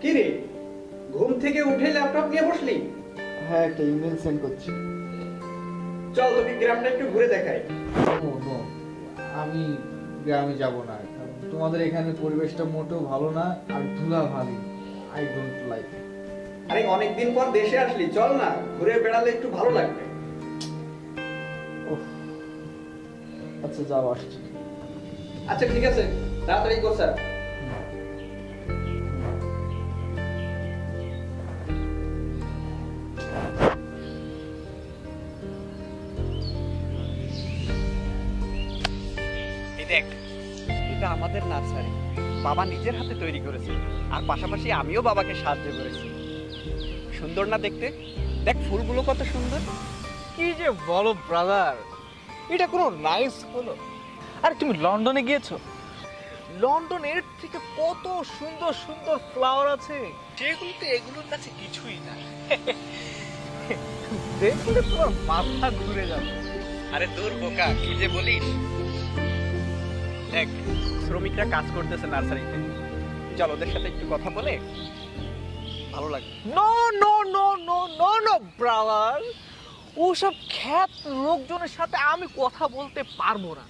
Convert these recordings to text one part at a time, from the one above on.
কি রে, ঘুম থেকে উঠে ল্যাপটপ নিয়ে বসলি? হ্যাঁ, একটা ইমেল সেন্ড করছি। চল তোকে গ্রামটা একটু ঘুরে দেখাই। আমি গ্রামে যাব না, কারণ তোমাদের এখানে পরিবেশটা মোটেও ভালো না, আর ধুলাবালি। I don't like. আরে অনেকদিন পর দেশে আসলি, চল না, ঘুরে বেড়ালে একটু ভালো লাগবে। আচ্ছা যাও, আসছি। আচ্ছা ঠিক আছে, তাড়াতাড়ি কর স্যার। দেখ, এটা আমাদের নার্সারি, বাবা নিজের হাতে তৈরি করেছে, আর পাশাপাশি আমিও বাবাকে সাহায্য করেছি। সুন্দর না দেখতে? দেখ ফুলগুলো কত সুন্দর। কি যে বলো ব্রাদার, এটা কোনো নাইস হলো? আরে তুমি লন্ডনে গিয়েছো? লন্ডনের থেকে কত সুন্দর সুন্দর ফ্লাওয়ার আছে, যেগুলো তো এগুলোর কাছে কিছুই না। দেখলে তোমার মাথা ঘুরে যাবে। আরে দূর বোকা, কি যে বলিস। দেখ, শ্রমিকরা কাজ করতেছে নার্সারিতে, চল ওদের সাথে একটু কথা বলে ভালো লাগবে। No no no no no no brother, ওসব খ্যাত লোকজনের সাথে আমি কথা বলতে পারবো না।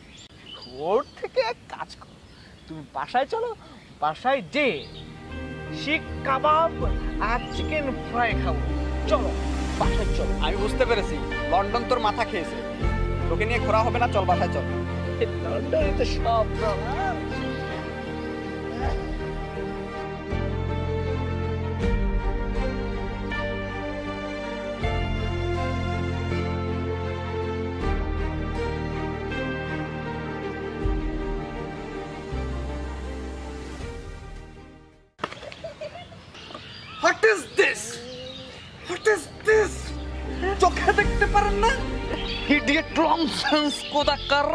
ওর থেকে এক কাজ করো, তুমি বাসায় চলো, বাসায় যে শিক কাবাব আর চিকেন ফ্রাই খাবো। চলো বাসায় চলো। আমি বুঝতে পেরেছি, লন্ডন তোর মাথা খেয়েছে, তোকে নিয়ে ঘোরা হবে না, চল বাসায় চল। লন্ডনে তো সব brother. What is this? What is this? চোখে দেখতে পারেন না? ইডিয়েট ননসেন্স কোথাকার।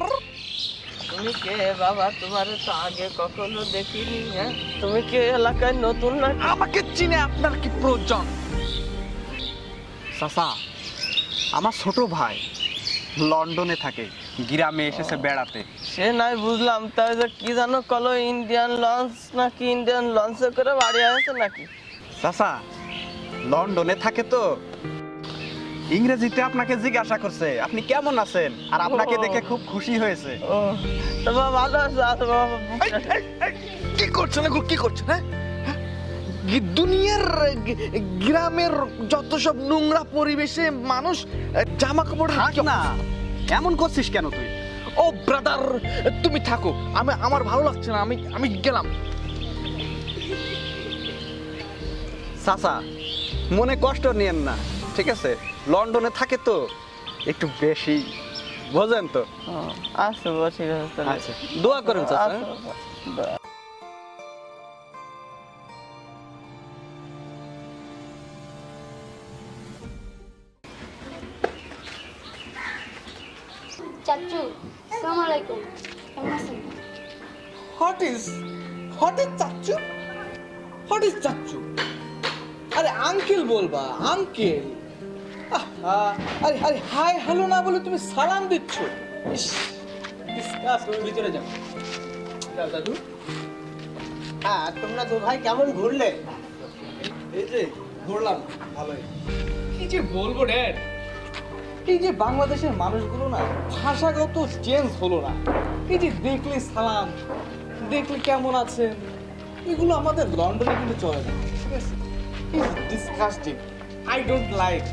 তুমি কে বাবা? তোমার তো আগে কখনো দেখিনি। হ্যাঁ, তুমি কে এলাকায় নতুন না? আমাকে চিনে আপনার কি প্রয়োজন? চাচা, আমার ছোট ভাই লন্ডনে থাকে, গ্রামে এসেছে বেড়াতে। সে নাই বুঝলাম, তাই যে কি জানো কলো ইন্ডিয়ান লঞ্চ নাকি, ইন্ডিয়ান লঞ্চে করে বাড়ি আসে নাকি? চাচা লন্ডনে থাকে তো, ইংরেজিতে আপনাকে জিজ্ঞাসা করছে আপনি কেমন আছেন, আর আপনাকে দেখে খুব খুশি হয়েছে। ও তো বাবা ভালো আছে? আচ্ছা বাবা। কি করছেন এগুলো, কি করছেন? হ্যাঁ, দুনিয়ার গ্রামের যত সব নোংরা পরিবেশে মানুষ জামা কাপড় থাক না, এমন করছিস কেন তুই? ও ব্রাদার, তুমি থাকো, আমার ভালো লাগছে না, আমি গেলাম। চাচা মনে কষ্ট নিয়েন না, ঠিক আছে? লন্ডনে থাকে তো একটু বেশি, বোঝেন তো। আচ্ছা বাবা, ঠিক আছে তাহলে। আচ্ছা, দোয়া করেন চাচা। আচ্ছা বাবা। চাচু, আসসালামু আলাইকুম, কেমন আছেন? হোয়াট ইজ চাচ্চু? হোয়াট ইজ চাচ্চু? আরে আঙ্কেল বলবা, আঙ্কেল। আরে আরে হাই হ্যালো না বলে তুমি সালাম দিচ্ছ। ইস, ডিসকাস। তুমি ভিতরে যাও। যাও দাদু। হ্যাঁ, তোমরা দু ভাই কেমন ঘুরলে? এই যে ঘুরলাম ভালোই। কি যে বলবো ড্যাড, এই যে বাংলাদেশের মানুষগুলো না ভাষাগত চেঞ্জ হলো না। এই যে দেখলে সালাম, দেখলে কেমন আছেন, এগুলো আমাদের লন্ডনে কিন্তু চলে না। ঠিক আছে, ডিসকাস্টিং, আই ডোন্ট লাইক।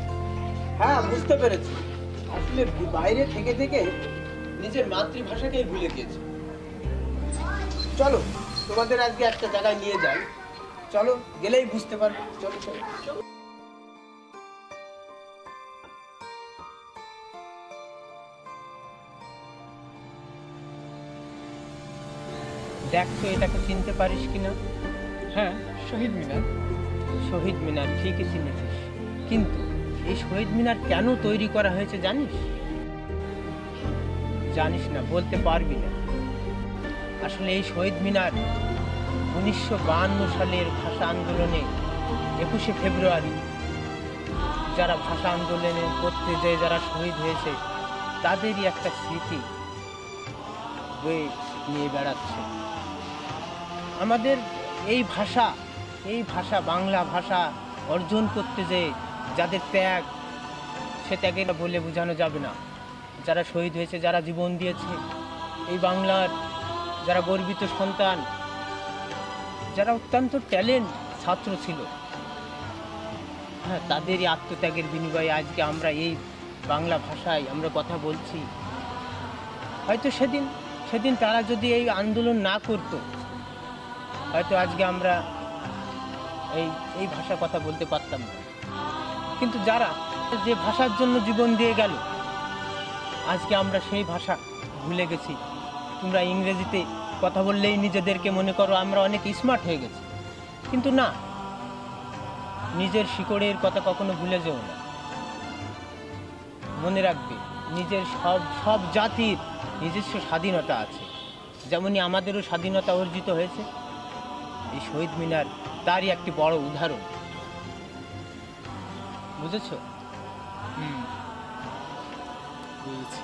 হ্যাঁ, বুঝতে পেরেছি। আসলে বাইরে থেকে থেকে নিজের মাতৃভাষাকেই ভুলে গিয়েছে। চলো তোমাদের আজকে একটা জায়গায় নিয়ে যাই, চলো, গেলেই বুঝতে পারবে। চলো চলো চলো। দেখ তো এটাকে চিনতে পারিস কিনা? হ্যাঁ, শহীদ মিনার। শহীদ মিনার ঠিকই চিনেছিস, কিন্তু এই শহীদ মিনার কেন তৈরি করা হয়েছে জানিস? জানিস না, বলতে পারবি না। আসলে এই শহীদ মিনার 1952 সালের ভাষা আন্দোলনে 21শে ফেব্রুয়ারি যারা ভাষা আন্দোলনে করতে যেয়ে যারা শহীদ হয়েছে তাদেরই একটা স্মৃতি বয়ে নিয়ে বেড়াচ্ছে। আমাদের এই ভাষা এই ভাষা, বাংলা ভাষা অর্জন করতে যে যাদের ত্যাগ, সে ত্যাগের বলে বোঝানো যাবে না। যারা শহীদ হয়েছে, যারা জীবন দিয়েছে, এই বাংলার যারা গর্বিত সন্তান, যারা অত্যন্ত ট্যালেন্ট ছাত্র ছিল, হ্যাঁ, তাদেরই আত্মত্যাগের বিনিময়ে আজকে আমরা এই বাংলা ভাষায় আমরা কথা বলছি। হয়তো সেদিন তারা যদি এই আন্দোলন না করত, হয়তো আজকে আমরা এই ভাষা কথা বলতে পারতাম না। কিন্তু যারা যে ভাষার জন্য জীবন দিয়ে গেল, আজকে আমরা সেই ভাষা ভুলে গেছি। তোমরা ইংরেজিতে কথা বললেই নিজেদেরকে মনে করো আমরা অনেক স্মার্ট হয়ে গেছি, কিন্তু না, নিজের শিকড়ের কথা কখনো ভুলে যেও না। মনে রাখবে, নিজের সব জাতির নিজস্ব স্বাধীনতা আছে, যেমনই আমাদেরও স্বাধীনতা অর্জিত হয়েছে। এই শহীদ মিনার তারই একটি বড় উদাহরণ। বুঝেছো? বুঝেছি।